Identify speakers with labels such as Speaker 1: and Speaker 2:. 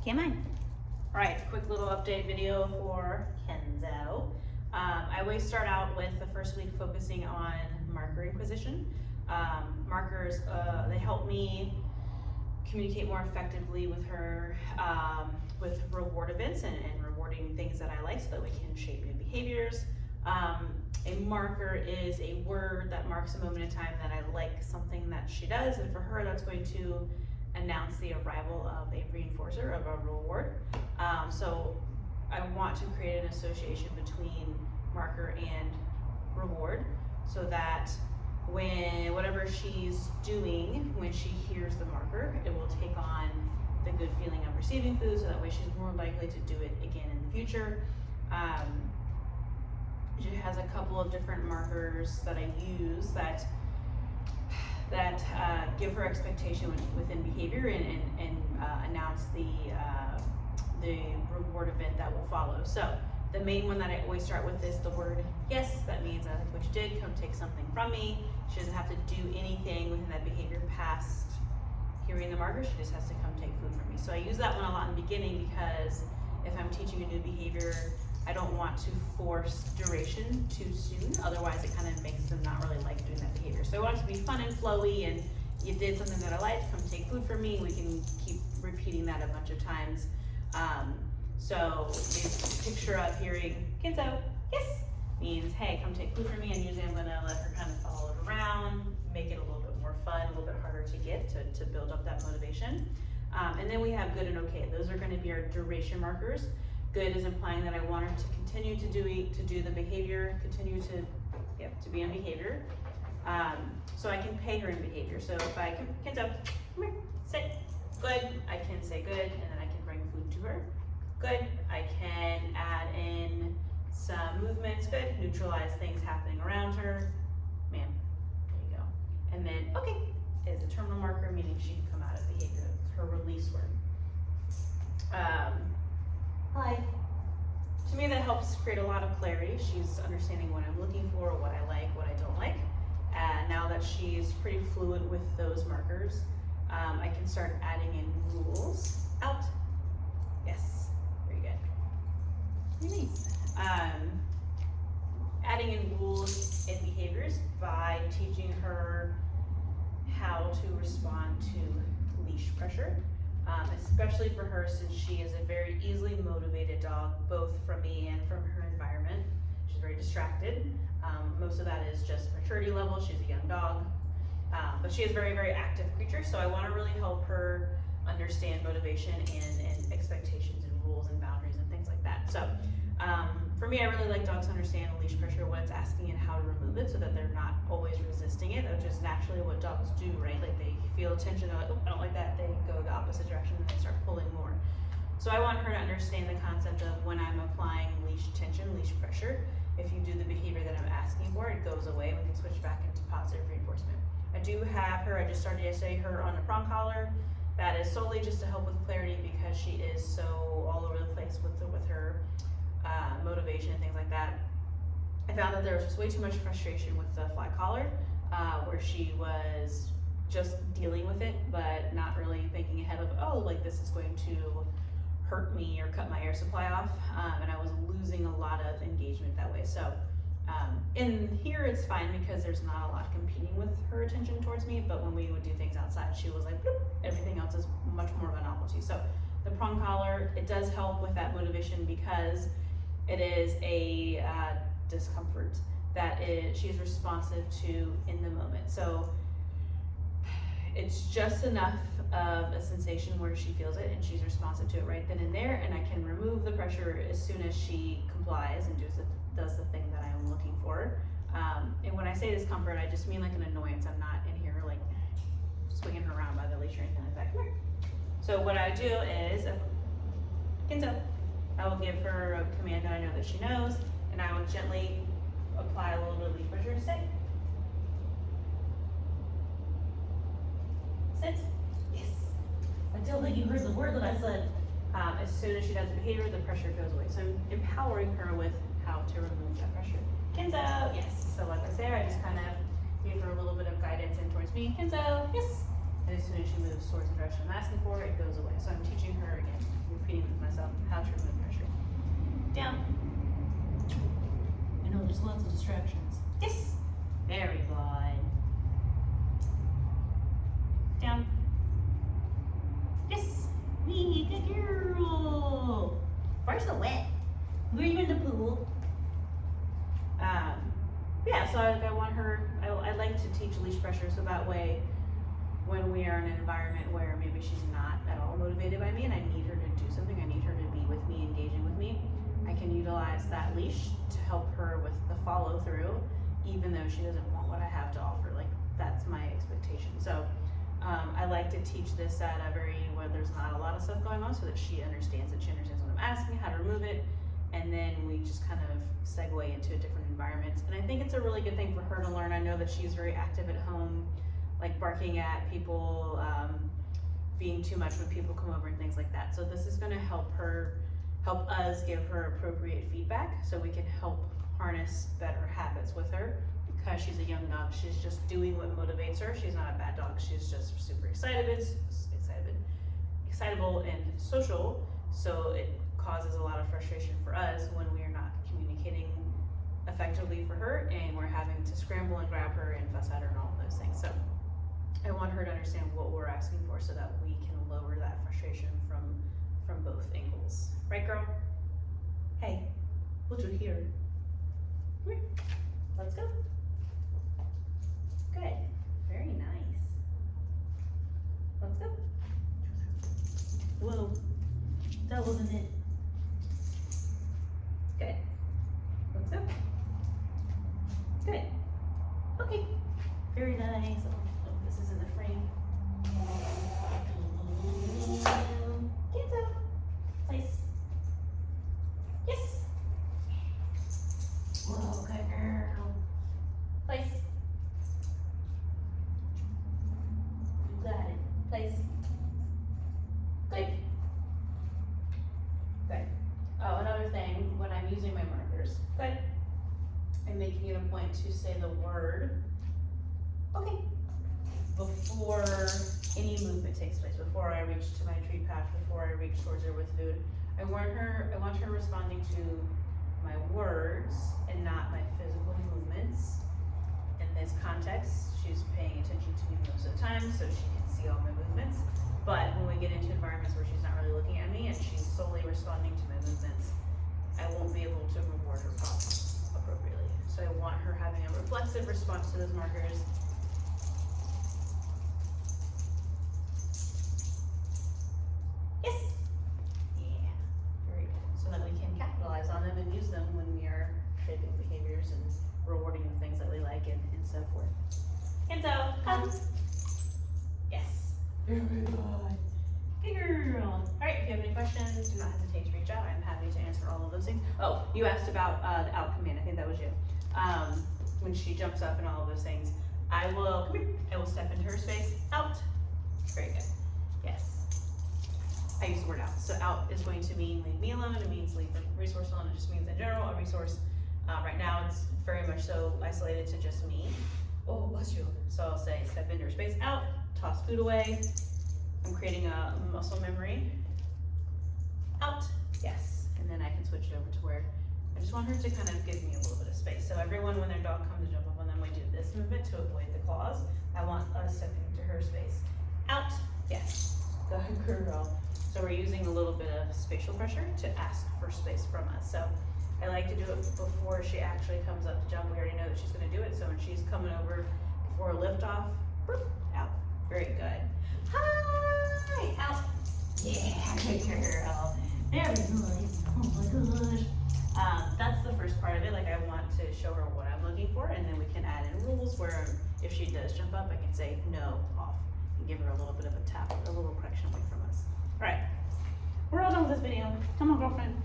Speaker 1: Can't mind. All right, quick little update video for Kenzo. I always start out with the first week focusing on marker inquisition. Markers, they help me communicate more effectively with her with reward events and rewarding things that I like so that we can shape new behaviors. A marker is a word that marks a moment in time that I like something that she does, and for her that's going to announce the arrival of a reinforcer of a reward. So I want to create an association between marker and reward so that whatever she's doing, when she hears the marker, it will take on the good feeling of receiving food, so that way she's more likely to do it again in the future. She has a couple of different markers that I use that give her expectation within behavior and announce the reward event that will follow. So the main one that I always start with is the word yes. That means I like what you did, come take something from me. She doesn't have to do anything within that behavior past hearing the marker, she just has to come take food from me. So I use that one a lot in the beginning because if I'm teaching a new behavior, I don't want to force duration too soon, otherwise it kind of makes them not really like doing that behavior. So I want it to be fun and flowy, and you did something that I like, come take food from me. We can keep repeating that a bunch of times. So the picture of hearing Kenzo, yes, means, hey, come take food from me, and usually I'm gonna let her kind of follow it around, make it a little bit more fun, a little bit harder to get, to build up that motivation. And then we have good and okay. Those are gonna be our duration markers. Good is implying that I want her to continue to do the behavior, continue to be in behavior. So I can pay her in behavior. So if I can, Kenzo, come here, sit. Good, I can say good, and then I can bring food to her. Good, I can add in some movements. Good, neutralize things happening around her. Ma'am, there you go. And then, okay, is a terminal marker, meaning she can come out of behavior. It's her release word. Hi. To me, that helps create a lot of clarity. She's understanding what I'm looking for, what I like, what I don't like. And now that she's pretty fluid with those markers, I can start adding in rules. Out. Yes, very good. Very nice. Adding in rules and behaviors by teaching her how to respond to leash pressure. Especially for her, since she is a very easily motivated dog, both from me and from her environment. She's very distracted. Most of that is just maturity level. She's a young dog, but she is a very, very active creature. So I want to really help her understand motivation and expectations and rules and boundaries and things like that. So for me, I really like dogs to understand leash pressure, what it's asking and how to remove it so that they're not always resisting it, which is naturally what dogs do, right? Like they feel tension, they're like, oh, I don't like that. They go the opposite direction and they start pulling more. So I want her to understand the concept of when I'm applying leash tension, leash pressure, if you do the behavior that I'm asking for, it goes away. We can switch back into positive reinforcement. I do have her, I just started yesterday, her on a prong collar. That is solely just to help with clarity because she is so all over the place with her motivation and things like that. I found that there was just way too much frustration with the flat collar, where she was just dealing with it, but not really thinking ahead of, oh, like this is going to hurt me or cut my air supply off, and I was losing a lot of engagement that way. So in here it's fine because there's not a lot competing with her attention towards me, but when we would do things outside, she was like, bloop, everything else is much more of a novelty. So the prong collar, it does help with that motivation because it is a discomfort that she's responsive to in the moment. So it's just enough of a sensation where she feels it and she's responsive to it right then and there, and I can remove the pressure as soon as she complies and does the thing that I'm looking for. And when I say discomfort, I just mean like an annoyance. I'm not in here like swinging her around by the leash or anything like that. Come here. So what I do is, Kenzo, I will give her a command that I know that she knows, and I will gently apply a little bit of leash pressure to sit. Sit. Yes. Until then, you heard the word that I said. As soon as she does the behavior, the pressure goes away. So I'm empowering her with how to remove that pressure. Kenzo, yes. So like right there, I just kind of gave her a little bit of guidance in towards me. Kenzo, yes. And as soon as she moves towards the direction I'm asking for, it goes away. So I'm teaching her again, Down. I know there's lots of distractions. Yes. Very good. Down. Yes. Wee, good girl. Where's the wet? Were you in the pool? Yeah, so I want her, I like to teach leash pressure so that way when we are in an environment where maybe she's not at all motivated by me and I need her to do something, I need her to be with me, engaging with me, I can utilize that leash to help her with the follow through, even though she doesn't want what I have to offer. Like, that's my expectation. So I like to teach this at a where there's not a lot of stuff going on so that she understands what I'm asking, how to remove it, and then we just kind of segue into different environments. And I think it's a really good thing for her to learn. I know that she's very active at home, like barking at people, being too much when people come over and things like that. So this is gonna help us give her appropriate feedback so we can help harness better habits with her. Because she's a young dog, she's just doing what motivates her. She's not a bad dog, she's just super excitable and social. So it causes a lot of frustration for us when we are not communicating effectively for her and we're having to scramble and grab her and fuss at her and all of those things. So I want her to understand what we're asking for so that we can lower that frustration from both angles. Right, girl? Hey, what you hear? Come here. Let's go. Good. Very nice. Let's go. Whoa. That wasn't it. Good. Let's go. Good. Okay. Very nice. Oh, this is in the frame. Kenzo. Place. Yes. Whoa, good girl. Place. You got it. Place. Good. Good. Oh, another thing, when I'm using my markers, good. I'm making it a point to say the word, okay, before any movement takes place, before I reach to my treat pouch, before I reach towards her with food. I want her responding to my words and not my physical movements. In this context, she's paying attention to me most of the time, so she can see all my movements. But when we get into environments where she's not really looking at me and she's solely responding to my movements, I won't be able to reward her appropriately. So I want her having a reflexive response to those markers. Yes. Yeah. Very good. So that we can capitalize on them and use them when we are shaping behaviors and rewarding the things that we like and so forth. Kenzo, come. Yes. Very good. Good girl. All right, if you have any questions, do not hesitate to reach out. I'm happy to answer all of those things. Oh, you asked about the out command. I think that was you. When she jumps up and all of those things, I will step into her space. Out. Very good. Yes. I use the word out. So out is going to mean leave me alone. It means leave the resource alone. It just means in general a resource. Right now it's very much so isolated to just me. Oh, bless you. So I'll say step into her space. Out. Toss food away. I'm creating a muscle memory. Out. Yes. And then I can switch it over to where I just want her to kind of give me a little bit of space. So everyone, when their dog comes to jump up on them, we do this movement to avoid the claws. I want us stepping into her space. Out. Yes. Good girl. So we're using a little bit of spatial pressure to ask for space from us. So I like to do it before she actually comes up to jump. We already know that she's going to do it. So when she's coming over before a lift off, out. Very good. Hi. Out. Yeah, good girl. Very nice. Oh my gosh. That's the first part of it. Like, I want to show her what I'm looking for, and then we can add in rules where if she does jump up, I can say no, off, and give her a little bit of a tap, a little correction away from us. All right, we're all done with this video. Come on, girlfriend.